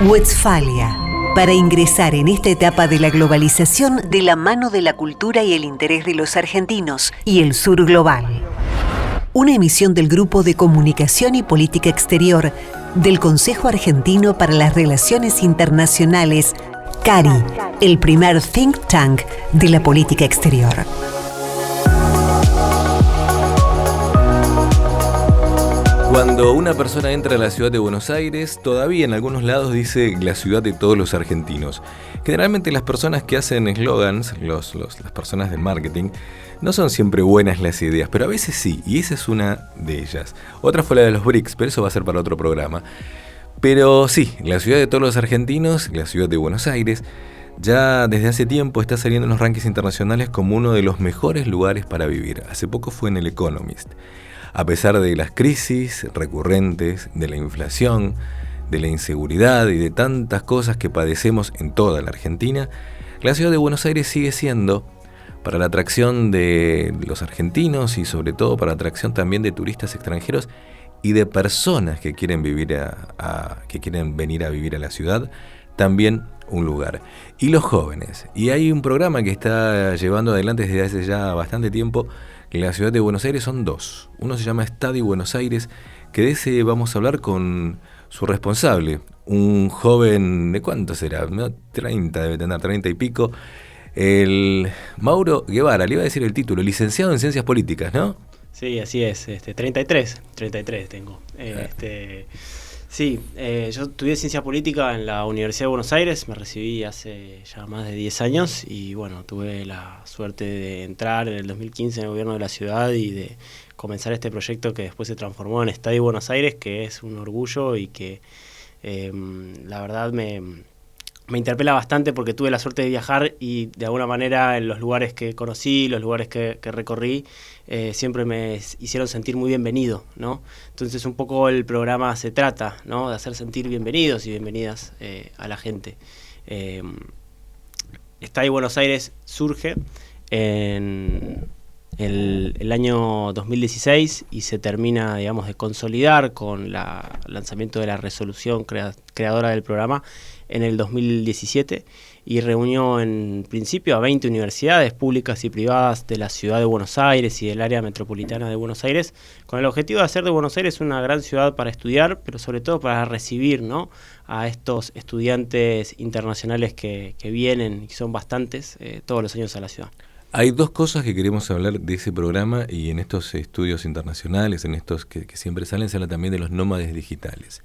Westfalia, para ingresar en esta etapa de la globalización de la mano de la cultura y el interés de los argentinos y el sur global. Una emisión del Grupo de Comunicación y Política Exterior del Consejo Argentino para las Relaciones Internacionales, CARI, el primer think tank de la política exterior. Cuando una persona entra a la ciudad de Buenos Aires, todavía en algunos lados dice la ciudad de todos los argentinos. Generalmente las personas que hacen eslogans, las personas de marketing, no son siempre buenas las ideas, pero a veces sí, y esa es una de ellas. Otra fue la de los BRICS, pero eso va a ser para otro programa. Pero sí, la ciudad de todos los argentinos, la ciudad de Buenos Aires, ya desde hace tiempo está saliendo en los rankings internacionales como uno de los mejores lugares para vivir. Hace poco fue en el Economist. A pesar de las crisis recurrentes, de la inflación, de la inseguridad y de tantas cosas que padecemos en toda la Argentina, la ciudad de Buenos Aires sigue siendo, para la atracción de los argentinos y sobre todo para la atracción también de turistas extranjeros y de personas que quieren que quieren venir a vivir a la ciudad, también un lugar. Y los jóvenes. Y hay un programa que está llevando adelante desde hace ya bastante tiempo. En la ciudad de Buenos Aires son dos. Uno se llama Study Buenos Aires, que de ese vamos a hablar con su responsable, un joven, ¿de cuánto será? 30, debe tener 30 y pico, el Mauro Guevara, le iba a decir el título, licenciado en Ciencias Políticas, ¿no? Sí, así es, 33 tengo. Sí, yo estudié Ciencia Política en la Universidad de Buenos Aires, me recibí hace ya más de 10 años y bueno, tuve la suerte de entrar en el 2015 en el gobierno de la ciudad y de comenzar este proyecto que después se transformó en Study Buenos Aires, que es un orgullo y que la verdad me interpela bastante porque tuve la suerte de viajar y de alguna manera en los lugares que conocí, los lugares que recorrí, siempre me hicieron sentir muy bienvenido, ¿no? Entonces un poco el programa se trata, ¿no?, de hacer sentir bienvenidos y bienvenidas a la gente. Study Buenos Aires surge en el año 2016 y se termina, digamos, de consolidar con el lanzamiento de la resolución creadora del programa en el 2017 y reunió en principio a 20 universidades públicas y privadas de la ciudad de Buenos Aires y del área metropolitana de Buenos Aires, con el objetivo de hacer de Buenos Aires una gran ciudad para estudiar, pero sobre todo para recibir, ¿no?, a estos estudiantes internacionales que vienen, y son bastantes, todos los años a la ciudad. Hay dos cosas que queremos hablar de ese programa y en estos estudios internacionales, en estos que siempre salen, se habla también de los nómades digitales.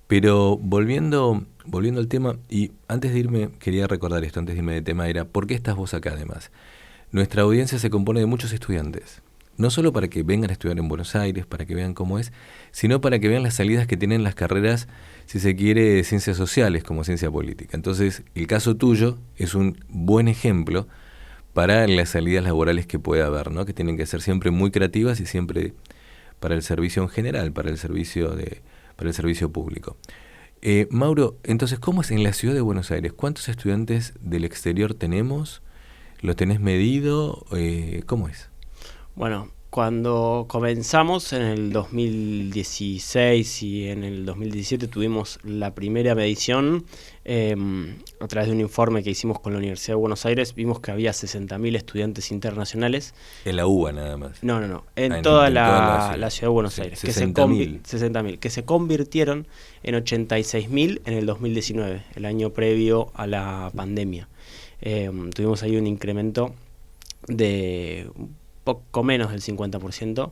Pero volviendo al tema, y antes de irme, quería recordar esto, antes de irme de tema, era ¿por qué estás vos acá además? Nuestra audiencia se compone de muchos estudiantes, no solo para que vengan a estudiar en Buenos Aires, para que vean cómo es, sino para que vean las salidas que tienen las carreras, si se quiere, de ciencias sociales como ciencia política. Entonces, el caso tuyo es un buen ejemplo para las salidas laborales que pueda haber, ¿no?, que tienen que ser siempre muy creativas y siempre para el servicio en general, para el servicio público. Mauro, entonces, ¿cómo es en la ciudad de Buenos Aires? ¿Cuántos estudiantes del exterior tenemos? ¿Lo tenés medido? ¿Cómo es? Bueno, cuando comenzamos en el 2016 y en el 2017 tuvimos la primera medición, a través de un informe que hicimos con la Universidad de Buenos Aires, vimos que había 60.000 estudiantes internacionales. ¿En la UBA nada más? No. En toda la ciudad de Buenos Aires. 60.000. Que se convirtieron en 86.000 en el 2019, el año previo a la pandemia. Tuvimos ahí un incremento de poco menos del 50%,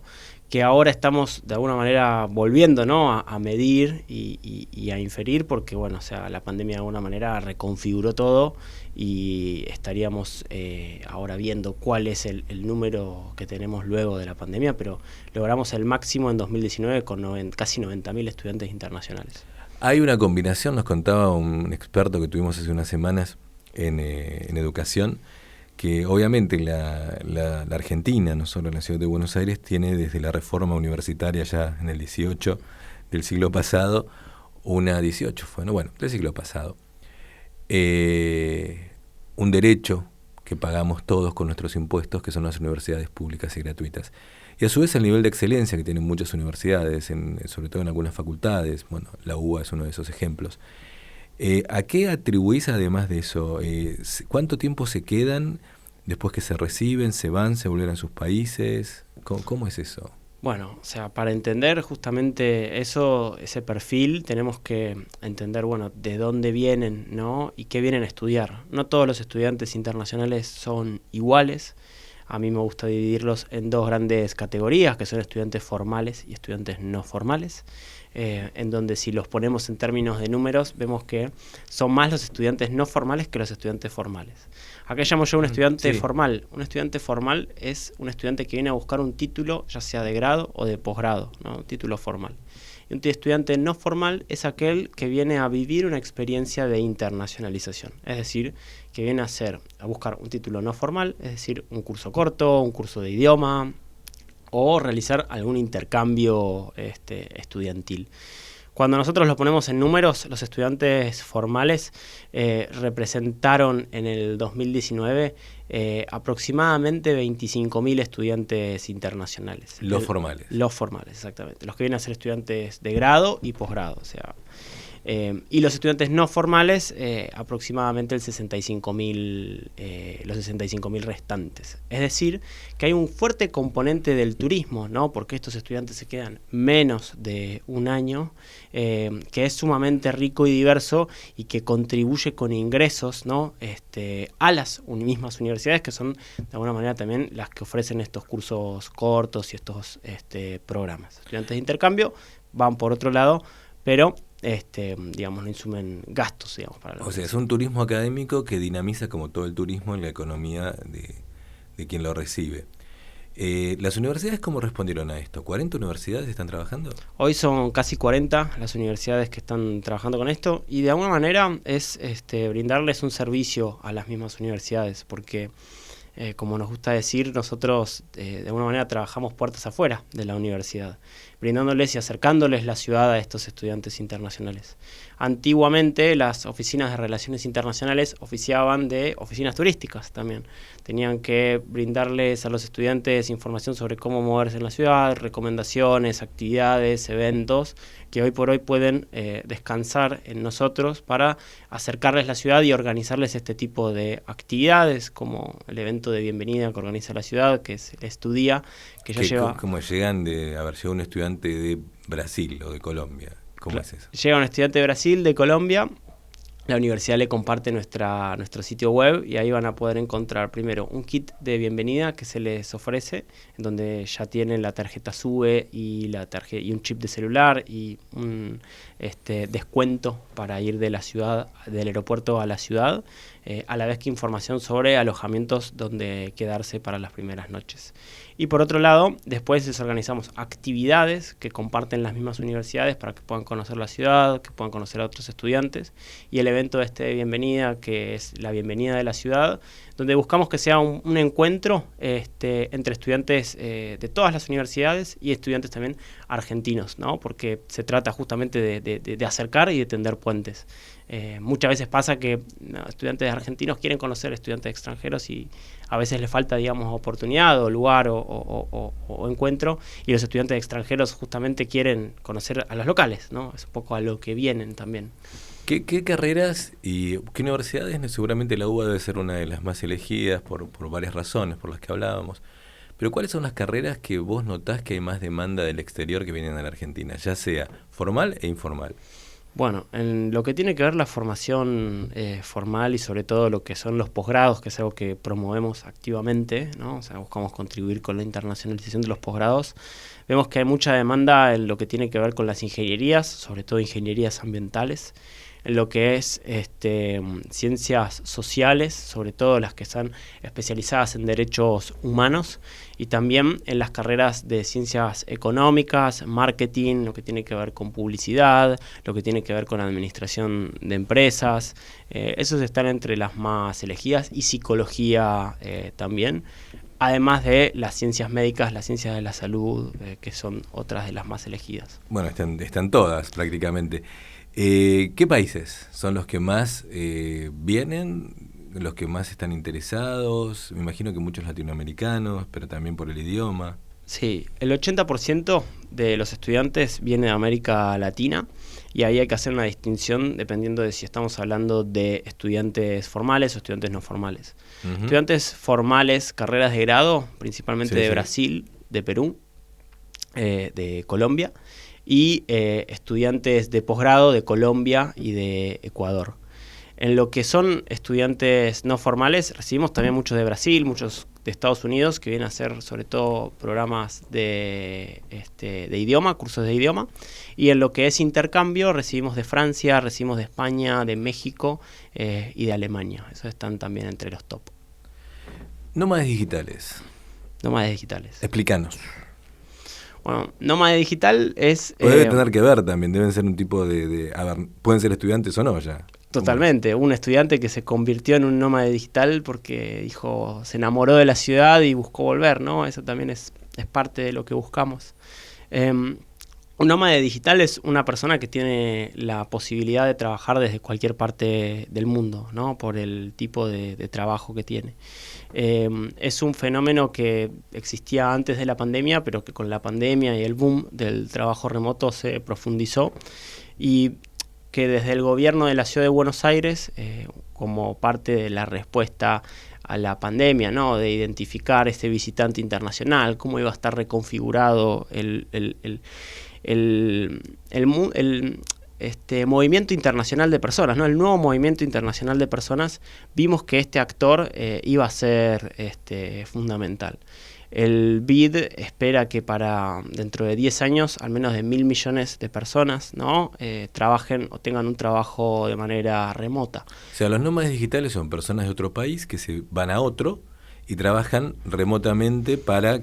que ahora estamos de alguna manera volviendo, ¿no?, a medir y a inferir, porque bueno, o sea, la pandemia de alguna manera reconfiguró todo y estaríamos ahora viendo cuál es el número que tenemos luego de la pandemia, pero logramos el máximo en 2019 con casi 90.000 estudiantes internacionales. Hay una combinación, nos contaba un experto que tuvimos hace unas semanas en educación, que obviamente la Argentina, no solo la ciudad de Buenos Aires, tiene desde la reforma universitaria ya en el 18 del siglo pasado, del siglo pasado, un derecho que pagamos todos con nuestros impuestos, que son las universidades públicas y gratuitas. Y a su vez el nivel de excelencia que tienen muchas universidades, sobre todo en algunas facultades, bueno, la UBA es uno de esos ejemplos. ¿A qué atribuís además de eso? ¿Cuánto tiempo se quedan después que se reciben, se van, se vuelven a sus países? ¿Cómo es eso? Bueno, o sea, para entender justamente eso, ese perfil, tenemos que entender, bueno, de dónde vienen, ¿no? Y qué vienen a estudiar. No todos los estudiantes internacionales son iguales. A mí me gusta dividirlos en dos grandes categorías, que son estudiantes formales y estudiantes no formales, en donde si los ponemos en términos de números, vemos que son más los estudiantes no formales que los estudiantes formales. ¿A qué llamo yo un estudiante formal? Un estudiante formal es un estudiante que viene a buscar un título, ya sea de grado o de posgrado, ¿no? Un título formal. Y un estudiante no formal es aquel que viene a vivir una experiencia de internacionalización, es decir, que viene a buscar un título no formal, es decir, un curso corto, un curso de idioma o realizar algún intercambio estudiantil. Cuando nosotros lo ponemos en números, los estudiantes formales representaron en el 2019 aproximadamente 25.000 estudiantes internacionales. Los formales. Los formales, exactamente. Los que vienen a ser estudiantes de grado y posgrado, o sea... y los estudiantes no formales, aproximadamente el 65.000, los 65.000 restantes. Es decir, que hay un fuerte componente del turismo, ¿no? Porque estos estudiantes se quedan menos de un año, que es sumamente rico y diverso y que contribuye con ingresos, ¿no? A las mismas universidades, que son de alguna manera también las que ofrecen estos cursos cortos y estos programas. Estudiantes de intercambio van por otro lado, pero digamos, no insumen gastos, digamos, para la sea, es un turismo académico que dinamiza, como todo el turismo, en la economía de quien lo recibe. ¿Las universidades cómo respondieron a esto? ¿40 universidades están trabajando? Hoy son casi 40 las universidades que están trabajando con esto, y de alguna manera es brindarles un servicio a las mismas universidades, porque como nos gusta decir, nosotros de alguna manera trabajamos puertas afuera de la universidad, brindándoles y acercándoles la ciudad a estos estudiantes internacionales. Antiguamente las oficinas de relaciones internacionales oficiaban de oficinas turísticas también. Tenían que brindarles a los estudiantes información sobre cómo moverse en la ciudad, recomendaciones, actividades, eventos, que hoy por hoy pueden descansar en nosotros para acercarles la ciudad y organizarles este tipo de actividades, como el evento de bienvenida que organiza la ciudad, que es el Estudía, que ya lleva... ¿Cómo llegan de haber llegado un estudiante de Brasil o de Colombia? ¿Cómo es eso? Llega un estudiante de Brasil, de Colombia, la universidad le comparte nuestro sitio web y ahí van a poder encontrar primero un kit de bienvenida que se les ofrece, en donde ya tienen la tarjeta SUBE y un chip de celular y un descuento para ir de la ciudad, del aeropuerto a la ciudad, a la vez que información sobre alojamientos donde quedarse para las primeras noches. Y por otro lado, después les organizamos actividades que comparten las mismas universidades para que puedan conocer la ciudad, que puedan conocer a otros estudiantes, y el evento de bienvenida, que es la bienvenida de la ciudad, donde buscamos que sea un encuentro entre estudiantes de todas las universidades y estudiantes también argentinos, ¿no? Porque se trata justamente de acercar y de tender puentes. Muchas veces pasa que estudiantes argentinos quieren conocer estudiantes extranjeros y a veces les falta, digamos, oportunidad o lugar o encuentro, y los estudiantes extranjeros justamente quieren conocer a los locales, ¿no? Es un poco a lo que vienen también. ¿Qué carreras y qué universidades? Seguramente la UBA debe ser una de las más elegidas por varias razones por las que hablábamos. Pero ¿cuáles son las carreras que vos notás que hay más demanda del exterior que vienen a la Argentina, ya sea formal e informal? Bueno, en lo que tiene que ver la formación formal y sobre todo lo que son los posgrados, que es algo que promovemos activamente, ¿no? O sea, buscamos contribuir con la internacionalización de los posgrados, vemos que hay mucha demanda en lo que tiene que ver con las ingenierías, sobre todo ingenierías ambientales, en lo que es ciencias sociales, sobre todo las que están especializadas en derechos humanos, y también en las carreras de ciencias económicas, marketing, lo que tiene que ver con publicidad, lo que tiene que ver con administración de empresas. Esos están entre las más elegidas, y psicología también, además de las ciencias médicas, las ciencias de la salud, que son otras de las más elegidas. Bueno, están todas prácticamente. ¿Qué países son los que más vienen, los que más están interesados? Me imagino que muchos latinoamericanos, pero también por el idioma. Sí, el 80% de los estudiantes viene de América Latina. y ahí hay que hacer una distinción dependiendo de si estamos hablando de estudiantes formales o estudiantes no formales. Estudiantes formales, carreras de grado, principalmente de Brasil, de Perú, de Colombia, y estudiantes de posgrado de Colombia y de Ecuador. En lo que son estudiantes no formales, recibimos también muchos de Brasil, muchos de Estados Unidos, que vienen a hacer sobre todo programas de idioma, cursos de idioma. Y en lo que es intercambio, recibimos de Francia, recibimos de España, de México y de Alemania. Esos están también entre los top. Nómades digitales. Nómades digitales. Explícanos. Bueno, nómade digital es... Debe tener que ver también, deben ser un tipo a ver, pueden ser estudiantes o no ya. Totalmente, un estudiante que se convirtió en un nómade digital porque dijo, se enamoró de la ciudad y buscó volver, ¿no? Eso también es parte de lo que buscamos. Un nómade digital es una persona que tiene la posibilidad de trabajar desde cualquier parte del mundo, ¿no? Por el tipo de trabajo que tiene. Es un fenómeno que existía antes de la pandemia, pero que con la pandemia y el boom del trabajo remoto se profundizó, y que desde el gobierno de la ciudad de Buenos Aires, como parte de la respuesta a la pandemia, ¿no? De identificar este visitante internacional, cómo iba a estar reconfigurado el movimiento internacional de personas, ¿no? El nuevo movimiento internacional de personas, vimos que este actor iba a ser fundamental. El BID espera que para dentro de 10 años al menos de 1.000 millones de personas, ¿no? Trabajen o tengan un trabajo de manera remota. O sea, los nómades digitales son personas de otro país que se van a otro y trabajan remotamente para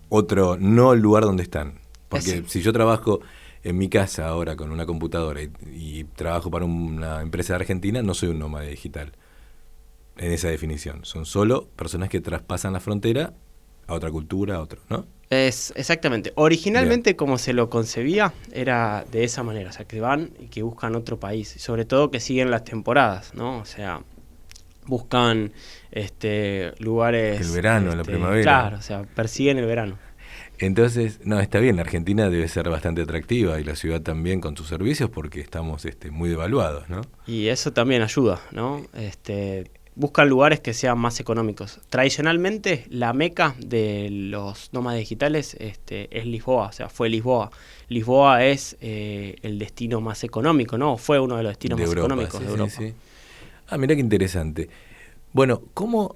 otro, no el lugar donde están. Porque si yo trabajo en mi casa ahora con una computadora y trabajo para una empresa de Argentina, no soy un nómade digital. En esa definición. Son solo personas que traspasan la frontera a otra cultura, a otro, ¿no? Exactamente. Originalmente, como se lo concebía, era de esa manera. O sea, que van y que buscan otro país. Y sobre todo que siguen las temporadas, ¿no? O sea, buscan lugares... El verano, la primavera. Claro, o sea, persiguen el verano. Entonces, no, está bien, Argentina debe ser bastante atractiva y la ciudad también con sus servicios porque estamos muy devaluados, ¿no? Y eso también ayuda, ¿no? Buscan lugares que sean más económicos. Tradicionalmente, la meca de los nómadas digitales es Lisboa, o sea, fue Lisboa. Lisboa es el destino más económico, ¿no? Fue uno de los destinos más económicos de Europa. Sí. Ah, mirá qué interesante. Bueno, ¿cómo...?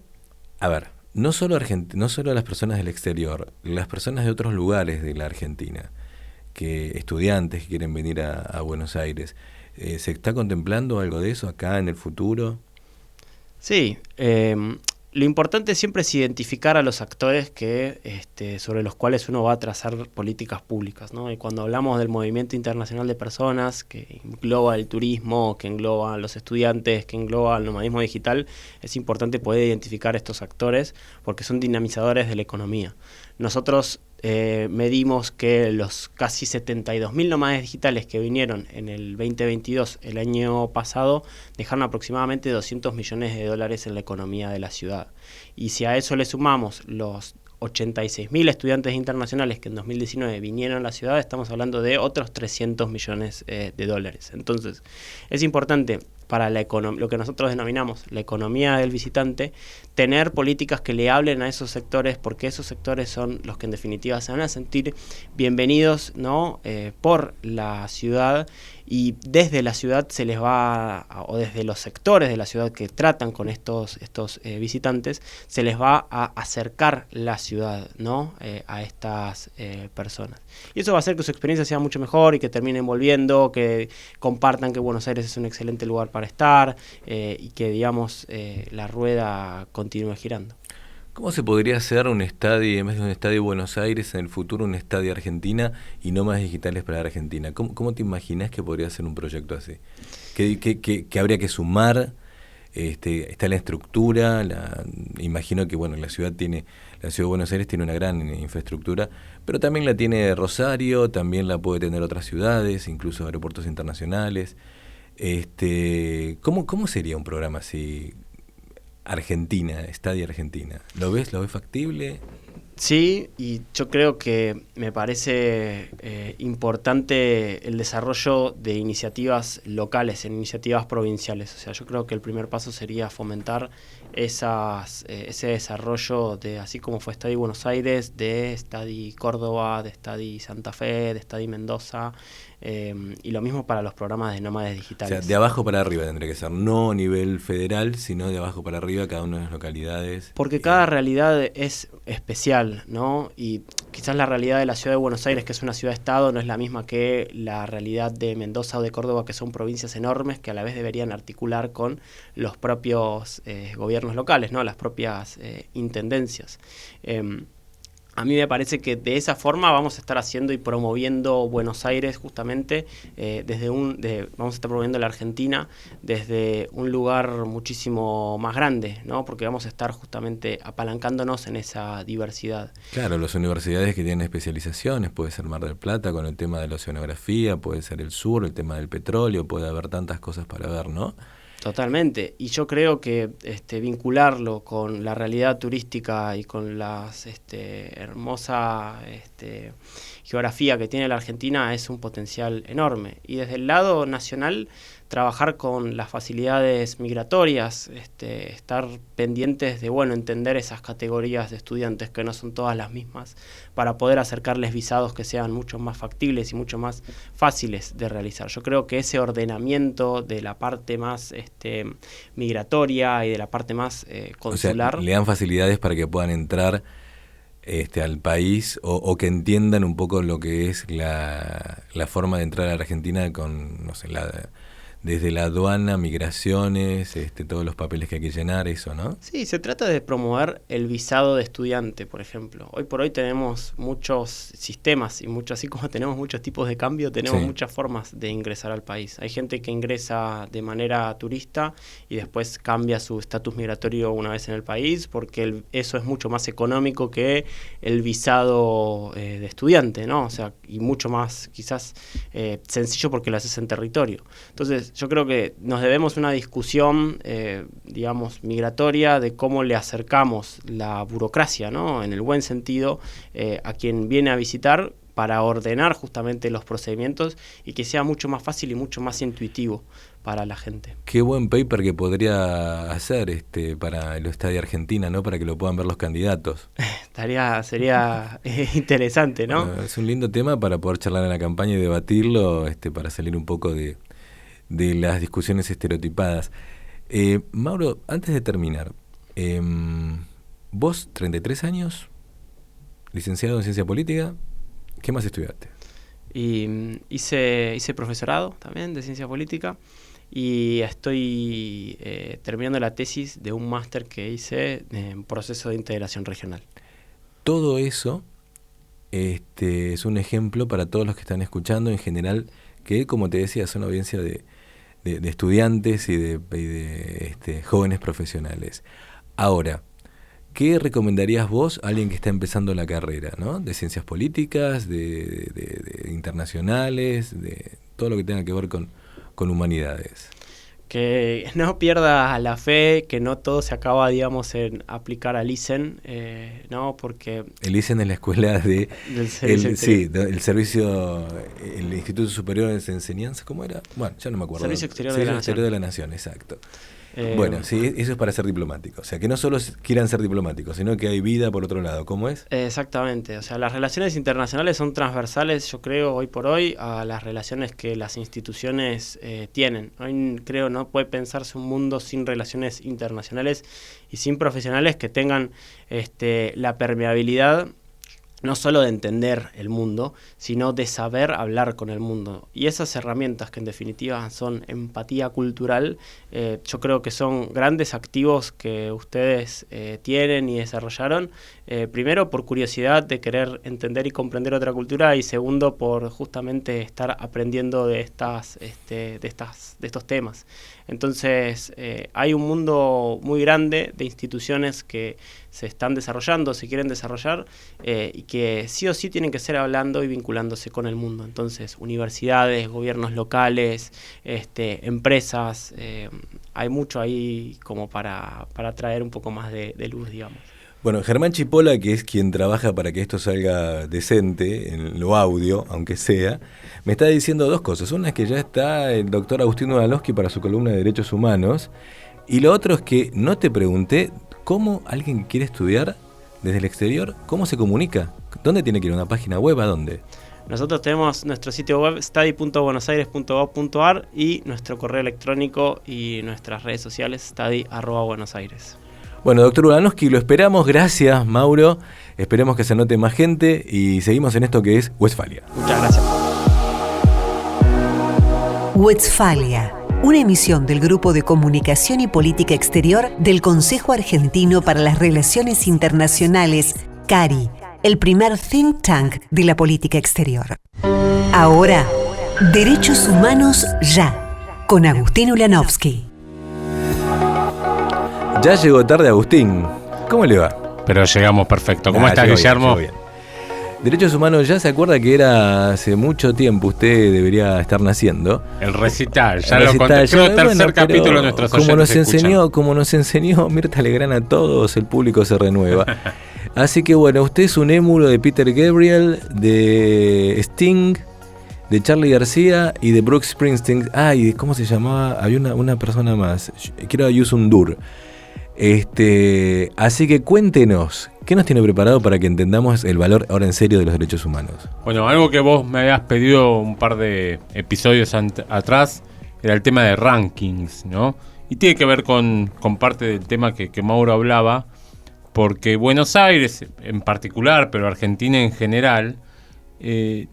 A ver, no solo las personas del exterior, las personas de otros lugares de la Argentina, estudiantes que quieren venir a Buenos Aires, ¿se está contemplando algo de eso acá en el futuro? Sí, lo importante siempre es identificar a los actores sobre los cuales uno va a trazar políticas públicas, ¿no? Y cuando hablamos del movimiento internacional de personas, que engloba el turismo, que engloba a los estudiantes, que engloba el nomadismo digital, es importante poder identificar a estos actores porque son dinamizadores de la economía. Nosotros medimos que los casi 72.000 nómades digitales que vinieron en el 2022, el año pasado, dejaron aproximadamente 200 millones de dólares en la economía de la ciudad. Y si a eso le sumamos los 86.000 estudiantes internacionales que en 2019 vinieron a la ciudad, estamos hablando de otros 300 millones de dólares. Entonces, es importante para lo que nosotros denominamos la economía del visitante, tener políticas que le hablen a esos sectores, porque esos sectores son los que en definitiva se van a sentir bienvenidos, ¿no? Por la ciudad, y desde la ciudad se les va, o desde los sectores de la ciudad que tratan con estos visitantes, se les va a acercar la ciudad, ¿no? A estas personas. Y eso va a hacer que su experiencia sea mucho mejor y que terminen volviendo, que compartan que Buenos Aires es un excelente lugar para estar y que, digamos, la rueda continúe girando. ¿Cómo se podría hacer un estadio, en vez de un estadio Buenos Aires, en el futuro un estadio Argentina y nómadas digitales para Argentina? ¿Cómo te imaginas que podría ser un proyecto así? ¿Qué habría que sumar? Está la estructura, imagino que la ciudad de Buenos Aires tiene una gran infraestructura, pero también la tiene Rosario, también la puede tener otras ciudades, incluso aeropuertos internacionales. ¿Cómo sería un programa así? Argentina, Estadio Argentina. ¿Lo ves factible? Sí, y yo creo que me parece importante el desarrollo de iniciativas locales, en iniciativas provinciales. O sea, yo creo que el primer paso sería fomentar ese desarrollo de, así como fue Study Buenos Aires, de Study Córdoba, de Study Santa Fe, de Study Mendoza, y lo mismo para los programas de nómades O digitales. sea, de abajo para arriba tendría que ser, no a nivel federal, sino de abajo para arriba, cada una de las localidades. Porque cada realidad es especial, ¿no? Y quizás la realidad de la ciudad de Buenos Aires, que es una ciudad-estado, no es la misma que la realidad de Mendoza o de Córdoba, que son provincias enormes que a la vez deberían articular con los propios gobiernos locales, ¿no? Las propias intendencias. A mí me parece que de esa forma vamos a estar haciendo y promoviendo Buenos Aires justamente vamos a estar promoviendo la Argentina desde un lugar muchísimo más grande, ¿no? Porque vamos a estar justamente apalancándonos en esa diversidad. Claro, las universidades que tienen especializaciones, puede ser Mar del Plata con el tema de la oceanografía, puede ser el sur, el tema del petróleo, puede haber tantas cosas para ver, ¿no? Totalmente, y yo creo que vincularlo con la realidad turística y con la hermosa geografía que tiene la Argentina es un potencial enorme. Y desde el lado nacional, trabajar con las facilidades migratorias, estar pendientes de, entender esas categorías de estudiantes que no son todas las mismas, para poder acercarles visados que sean mucho más factibles y mucho más fáciles de realizar. Yo creo que ese ordenamiento de la parte más migratoria y de la parte más consular... O sea, le dan facilidades para que puedan entrar al país o que entiendan un poco lo que es la forma de entrar a la Argentina con, no sé, desde la aduana, migraciones, todos los papeles que hay que llenar, eso, ¿no? Sí, se trata de promover el visado de estudiante, por ejemplo. Hoy por hoy tenemos muchos sistemas y así como tenemos muchos tipos de cambio, tenemos muchas formas de ingresar al país. Hay gente que ingresa de manera turista y después cambia su estatus migratorio una vez en el país, porque eso es mucho más económico que el visado de estudiante, ¿no? O sea, y mucho más quizás sencillo porque lo haces en territorio. Entonces, yo creo que nos debemos una discusión, migratoria, de cómo le acercamos la burocracia, ¿no? En el buen sentido, a quien viene a visitar, para ordenar justamente los procedimientos y que sea mucho más fácil y mucho más intuitivo para la gente. Qué buen paper que podría hacer para el Estadio Argentina, ¿no? Para que lo puedan ver los candidatos. Sería interesante, ¿no? Bueno, es un lindo tema para poder charlar en la campaña y debatirlo, para salir un poco de las discusiones estereotipadas. Mauro, antes de terminar, vos, 33 años, licenciado en Ciencia Política, ¿qué más estudiaste? Y hice profesorado también de Ciencia Política y estoy terminando la tesis de un máster que hice en proceso de integración regional. Todo eso es un ejemplo para todos los que están escuchando en general, que, como te decía, son audiencia de estudiantes y de jóvenes profesionales. Ahora, ¿qué recomendarías vos a alguien que está empezando la carrera, ¿no? De ciencias políticas, de internacionales, de todo lo que tenga que ver con humanidades? Que no pierda la fe, que no todo se acaba, en aplicar al ISEN, ¿no? Porque... El ISEN es la escuela del servicio, el Instituto Superior de Enseñanza, ¿cómo era? Bueno, ya no me acuerdo. Servicio Exterior de la Nación, exacto. Bueno, sí, eso es para ser diplomático. O sea, que no solo quieran ser diplomáticos, sino que hay vida por otro lado. ¿Cómo es? Exactamente. O sea, las relaciones internacionales son transversales, yo creo, hoy por hoy, a las relaciones que las instituciones tienen. Hoy, creo, no puede pensarse un mundo sin relaciones internacionales y sin profesionales que tengan la permeabilidad no solo de entender el mundo, sino de saber hablar con el mundo. Y esas herramientas, que en definitiva son empatía cultural, yo creo que son grandes activos que ustedes tienen y desarrollaron, primero por curiosidad de querer entender y comprender otra cultura, y segundo por justamente estar aprendiendo de estos temas. Entonces, hay un mundo muy grande de instituciones que se están desarrollando, se quieren desarrollar, y que sí o sí tienen que ser hablando y vinculándose con el mundo. Entonces, universidades, gobiernos locales, empresas, hay mucho ahí como para traer un poco más de luz, digamos. Bueno, Germán Chipola, que es quien trabaja para que esto salga decente, en lo audio, aunque sea, me está diciendo dos cosas. Una es que ya está el doctor Agustín Udalowski para su columna de Derechos Humanos, y lo otro es que no te pregunté cómo alguien que quiere estudiar desde el exterior, ¿cómo se comunica? ¿Dónde tiene que ir? ¿Una página web? ¿A dónde? Nosotros tenemos nuestro sitio web study.buenosaires.gov.ar y nuestro correo electrónico y nuestras redes sociales study@buenosaires. Bueno, doctor Udalowski, lo esperamos. Gracias, Mauro. Esperemos que se anote más gente y seguimos en esto que es Westfalia. Muchas gracias. Westfalia, una emisión del Grupo de Comunicación y Política Exterior del Consejo Argentino para las Relaciones Internacionales, CARI, el primer think tank de la política exterior. Ahora, Derechos Humanos Ya, con Agustín Udalowski. Ya llegó tarde Agustín. ¿Cómo le va? Pero llegamos perfecto. ¿Cómo está, Guillermo? Bien. Derechos Humanos Ya, se acuerda que era hace mucho tiempo, usted debería estar naciendo. El recital, ya lo conté. Creo el tercer capítulo de nuestros oyentes como nos enseñó Mirta Legrand a todos, el público se renueva. Así que bueno, usted es un émulo de Peter Gabriel, de Sting, de Charly García y de Bruce Springsteen. Y ¿cómo se llamaba? Había una persona más. Quiero Yusun Dur. Así que cuéntenos, ¿qué nos tiene preparado para que entendamos el valor ahora en serio de los derechos humanos? Bueno, algo que vos me habías pedido un par de episodios atrás era el tema de rankings, ¿no? Y tiene que ver con parte del tema que Mauro hablaba, porque Buenos Aires en particular, pero Argentina en general,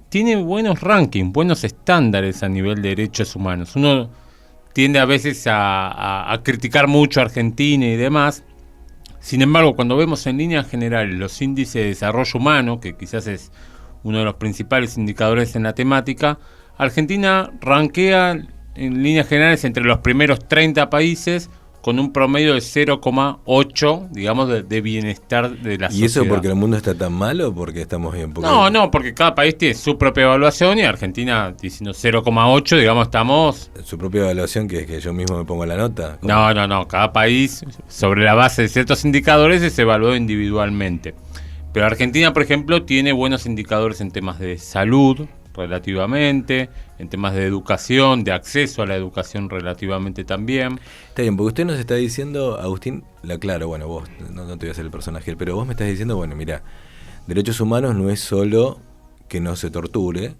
tiene buenos rankings, buenos estándares a nivel de derechos humanos. Uno tiende a veces a criticar mucho a Argentina y demás. Sin embargo, cuando vemos en líneas generales los índices de desarrollo humano, que quizás es uno de los principales indicadores en la temática, Argentina rankea en líneas generales entre los primeros 30 países con un promedio de 0,8, digamos, de bienestar de la sociedad. ¿Y eso porque el mundo está tan malo o porque estamos bien? No, porque cada país tiene su propia evaluación y Argentina diciendo 0,8, digamos, estamos... ¿Su propia evaluación que yo mismo me pongo la nota? ¿Cómo? No, cada país, sobre la base de ciertos indicadores, se evaluó individualmente. Pero Argentina, por ejemplo, tiene buenos indicadores en temas de salud, relativamente, en temas de educación, de acceso a la educación relativamente también. Está bien, porque usted nos está diciendo, Agustín, claro, bueno, vos, no te voy a hacer el personaje, pero vos me estás diciendo, bueno, mira, derechos humanos no es solo que no se torture,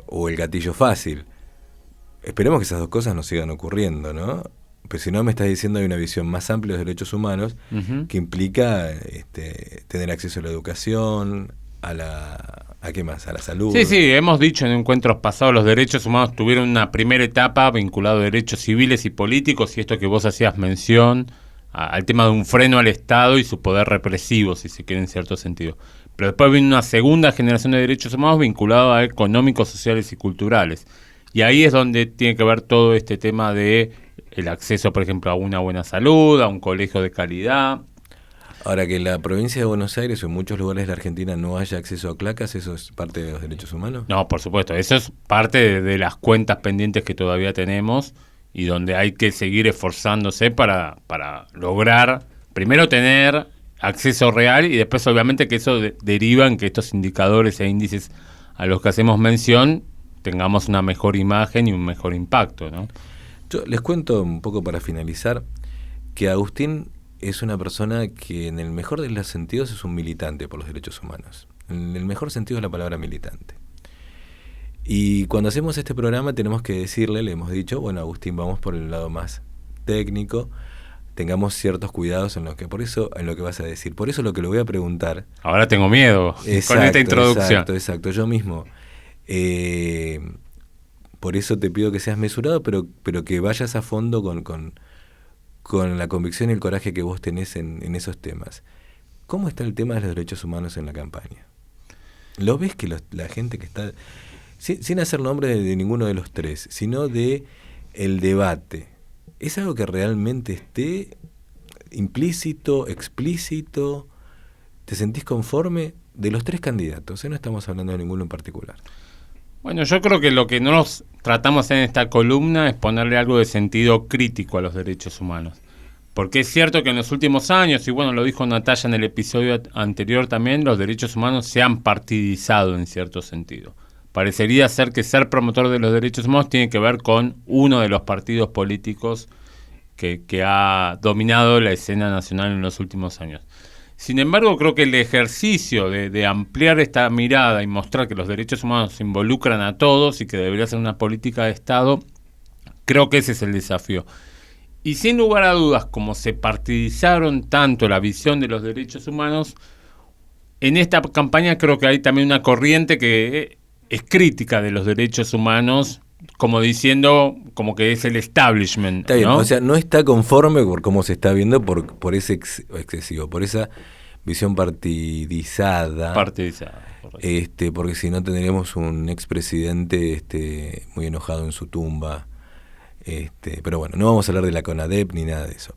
o el gatillo fácil. Esperemos que esas dos cosas no sigan ocurriendo, ¿no? Pero si no, me estás diciendo hay una visión más amplia de los derechos humanos que implica tener acceso a la educación, ¿a qué más? A la salud. Sí, hemos dicho en encuentros pasados, los derechos humanos tuvieron una primera etapa vinculada a derechos civiles y políticos, y esto que vos hacías mención al tema de un freno al Estado y su poder represivo, si se quiere, en cierto sentido. Pero después vino una segunda generación de derechos humanos vinculada a económicos, sociales y culturales. Y ahí es donde tiene que ver todo este tema de el acceso, por ejemplo, a una buena salud, a un colegio de calidad. Ahora, que en la provincia de Buenos Aires o en muchos lugares de la Argentina no haya acceso a placas, ¿eso es parte de los derechos humanos? No, por supuesto, eso es parte de las cuentas pendientes que todavía tenemos y donde hay que seguir esforzándose para lograr, primero tener acceso real y después obviamente que eso deriva en que estos indicadores e índices a los que hacemos mención tengamos una mejor imagen y un mejor impacto, ¿no? Yo les cuento un poco para finalizar que Agustín es una persona que en el mejor de los sentidos es un militante por los derechos humanos. En el mejor sentido de la palabra militante. Y cuando hacemos este programa tenemos que decirle, le hemos dicho, bueno, Agustín, vamos por el lado más técnico, tengamos ciertos cuidados en lo que vas a decir. Por eso lo que le voy a preguntar... Ahora tengo miedo con esta introducción. Exacto, yo mismo. Por eso te pido que seas mesurado, pero que vayas a fondo con la convicción y el coraje que vos tenés en esos temas. ¿Cómo está el tema de los derechos humanos en la campaña? ¿Lo ves que la gente que está... Sin hacer nombre de ninguno de los tres, sino de el debate, ¿es algo que realmente esté implícito, explícito? ¿Te sentís conforme? De los tres candidatos, no estamos hablando de ninguno en particular. Bueno, yo creo que lo que nos tratamos en esta columna es ponerle algo de sentido crítico a los derechos humanos. Porque es cierto que en los últimos años, y bueno, lo dijo Natalia en el episodio anterior también, los derechos humanos se han partidizado en cierto sentido. Parecería ser que ser promotor de los derechos humanos tiene que ver con uno de los partidos políticos que ha dominado la escena nacional en los últimos años. Sin embargo, creo que el ejercicio de ampliar esta mirada y mostrar que los derechos humanos involucran a todos y que debería ser una política de Estado, creo que ese es el desafío. Y sin lugar a dudas, como se partidizaron tanto la visión de los derechos humanos, en esta campaña creo que hay también una corriente que es crítica de los derechos humanos, como diciendo, como que es el establishment. Está bien, ¿no? O sea, no está conforme por cómo se está viendo por ese excesivo, por esa visión partidizada. Porque si no tendríamos un expresidente muy enojado en su tumba. Pero bueno, no vamos a hablar de la CONADEP ni nada de eso.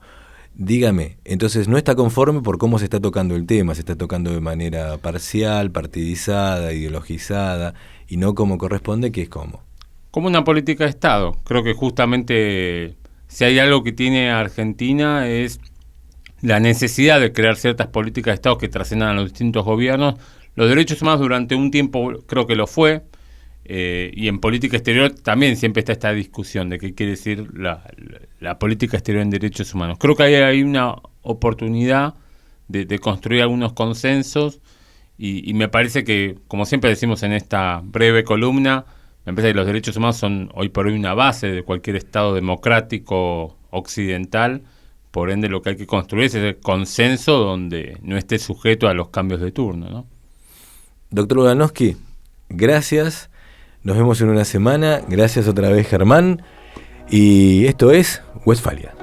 Dígame, entonces no está conforme por cómo se está tocando el tema, se está tocando de manera parcial, partidizada, ideologizada, y no como corresponde, que es como una política de Estado. Creo que justamente si hay algo que tiene Argentina es la necesidad de crear ciertas políticas de Estado que trasciendan a los distintos gobiernos. Los derechos humanos durante un tiempo creo que lo fue, y en política exterior también siempre está esta discusión de qué quiere decir la política exterior en derechos humanos. Creo que hay una oportunidad de construir algunos consensos y me parece que, como siempre decimos en esta breve columna, me parece que los derechos humanos son hoy por hoy una base de cualquier Estado democrático occidental. Por ende, lo que hay que construir es ese consenso donde no esté sujeto a los cambios de turno, ¿no? Doctor Ulanowski, gracias. Nos vemos en una semana. Gracias otra vez, Germán. Y esto es Westfalia.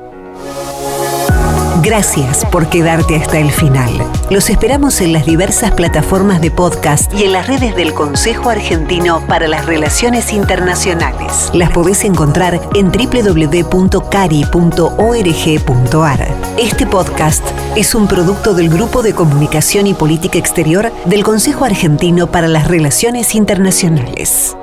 Gracias por quedarte hasta el final. Los esperamos en las diversas plataformas de podcast y en las redes del Consejo Argentino para las Relaciones Internacionales. Las podés encontrar en www.cari.org.ar. Este podcast es un producto del Grupo de Comunicación y Política Exterior del Consejo Argentino para las Relaciones Internacionales.